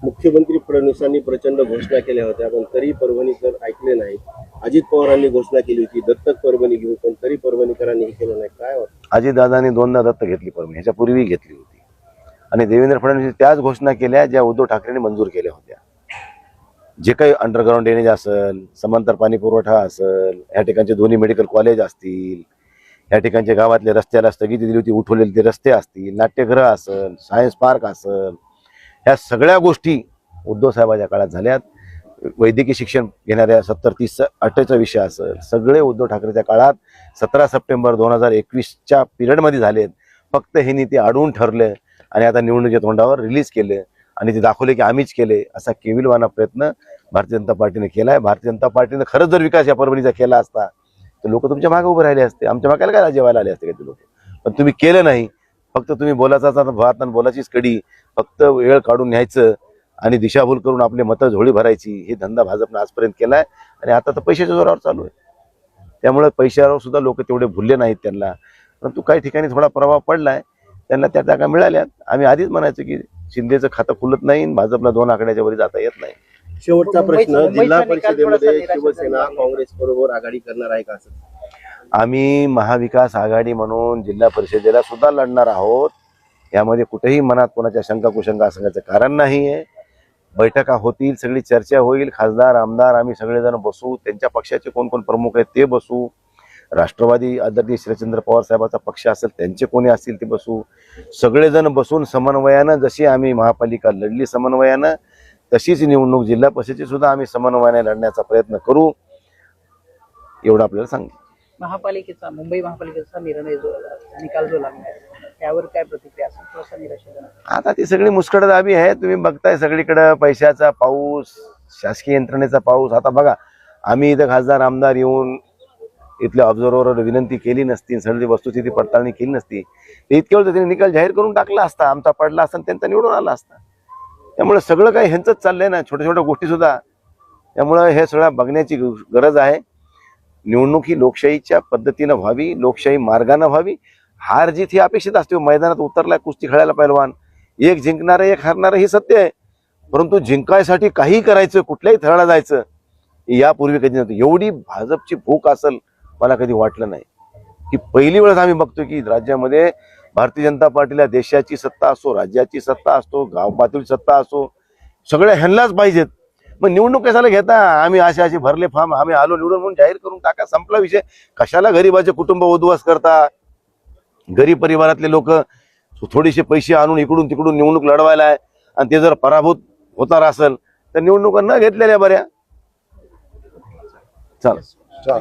मुख्यमंत्री फडणवीसांनी प्रचंड घोषणा केल्या होत्या, पण तरी परभणीकर ऐकले नाहीत. अजित पवारांनी घोषणा केली होती दत्तक परभणी घेऊ, पण तरी परभणीकरांनी हे केलं नाही. काय वाटतं? अजितदादांनी दोनदा दत्तक घेतली परभणी, ह्याच्यापूर्वी घेतली होती. आणि देवेंद्र फडणवीस त्याच घोषणा केल्या ज्या उद्धव ठाकरेंनी मंजूर केल्या होत्या. जे काही अंडरग्राऊंड ड्रेनेज असेल, समांतर पाणी पुरवठा असेल, या ठिकाणचे दोन्ही मेडिकल कॉलेज असतील, या ठिकाणच्या गावातले रस्त्याला स्थगिती दिली होती उठवलेले ते रस्ते असतील, नाट्यगृह असेल, सायन्स पार्क असेल, ह्या सगळ्या गोष्टी उद्धव साहेबांच्या काळात झाल्यात. वैद्यकीय शिक्षण घेणाऱ्या 70-30-8चा विषय असेल, सगळे उद्धव ठाकरेच्या काळात 17 सप्टेंबर 2021च्या पिरियडमध्ये झालेत. फक्त हे नीती अडवून ठरले आणि आता निवडणुकीच्या तोंडावर रिलीज केले आणि ते दाखवले की आम्हीच केले, असा केविलवाना प्रयत्न भारतीय जनता पार्टीने केलाय. भारतीय जनता पार्टीने खरंच जर विकास या परभणीचा केला असता तर लोक तुमच्या मागे उभे राहिले असते, आमच्या मागायला काय जेवायला आले असते का ते लोक. पण तुम्ही केलं नाही. फक्त तुम्ही बोलायचा भात आणि बोलाचीच कडी, फक्त वेळ काढून न्यायचं आणि दिशाभूल करून आपले मतं झोळी भरायची, हे धंदा भाजपने आजपर्यंत केलाय. आणि आता तर पैशाच्या जोरावर चालू आहे. त्यामुळे पैशावर सुद्धा लोक तेवढे भुलले नाहीत त्यांना. परंतु काही ठिकाणी थोडा प्रभाव पडलाय, त्यांना त्या जागा मिळाल्यात. आम्ही आधीच म्हणायचं की शिंदेचं खातं खुलत नाही, भाजपला 2 आकड्याच्या वरी जाता येत नाही. शेवटचा प्रश्न, जिल्हा परिषदेमध्ये शिवसेना काँग्रेस बरोबर आघाडी करणार आहे का? असं आम्ही महाविकास आघाडी म्हणून जिल्हा परिषदेला सुद्धा लढणार आहोत. यामध्ये कुठेही मनात कोणाच्या शंका कुशंका असण्याचं कारण नाही आहे. बैठका होतील, सगळी चर्चा होईल, खासदार आमदार आम्ही सगळेजण बसू, त्यांच्या पक्षाचे कोण कोण प्रमुख आहेत ते बसू, राष्ट्रवादी आदरणीय शरदचंद्र पवार साहेबांचा पक्ष असेल त्यांचे कोणी असतील ते बसू, सगळेजण बसून समन्वयानं, जशी आम्ही महापालिका लढली समन्वयानं, तशीच निवडणूक जिल्हा परिषदेची सुद्धा आम्ही समन्वयाने लढण्याचा प्रयत्न करू, एवढं आपल्याला सांगितलं. महापालिकेचा, मुंबई महापालिकेचा निर्णय निकाल जो लागणार त्यावर काय प्रतिक्रिया असेल? थोडासा निराशा. आता ती सगळी मुस्कटदाबी आहे. तुम्ही बघताय सगळीकडे पैशाचा पाऊस, शासकीय यंत्रणेचा पाऊस. आता बघा, आम्ही इथं खासदार आमदार येऊन इथल्या ऑब्झर्व्हरवर विनंती केली नसती, सगळी वस्तुस्थिती पडताळणी केली नसती, तर इतक्या वेळ त्यांनी निकाल जाहीर करून टाकला असता, आमचा पडला असता आणि त्यांचा निवडून आला असता. त्यामुळे सगळं काही ह्यांचंच चाललंय ना, छोट्या छोट्या गोष्टी सुद्धा. त्यामुळे हे सगळं बघण्याची गरज आहे. निवडणूक ही लोकशाहीच्या पद्धतीनं व्हावी, लोकशाही मार्गाने व्हावी. हार जीत ही अपेक्षित असते. मैदानात उतरलाय कुस्ती खेळायला पैलवान, एक जिंकणारं एक हारणारं हे सत्य आहे. परंतु जिंकायसाठी काही करायचं, कुठल्याही थराला जायचं, यापूर्वी कधी नव्हतं. एवढी भाजपची भूक असेल मला कधी वाटलं नाही. की पहिली वेळेस आम्ही बघतो की राज्यामध्ये भारतीय जनता पार्टीला देशाची सत्ता असो, राज्याची सत्ता असतो, गाव पातळी सत्ता असो, सगळ्या ह्यांनाच पाहिजेत. मग निवडणूक कशाला घेता? आम्ही असे भरले फॉर्म, आम्ही आलो निवडून म्हणून जाहीर करून टाका, संपला विषय. कशाला गरीबाचे कुटुंब उद्ध्वस्त करता? गरीब परिवारातले लोक थोडेसे पैसे आणून इकडून तिकडून निवडणूक लढवायला आहे, आणि ते जर पराभूत होणार असेल तर निवडणुका न घेतलेल्या बऱ्या. चला.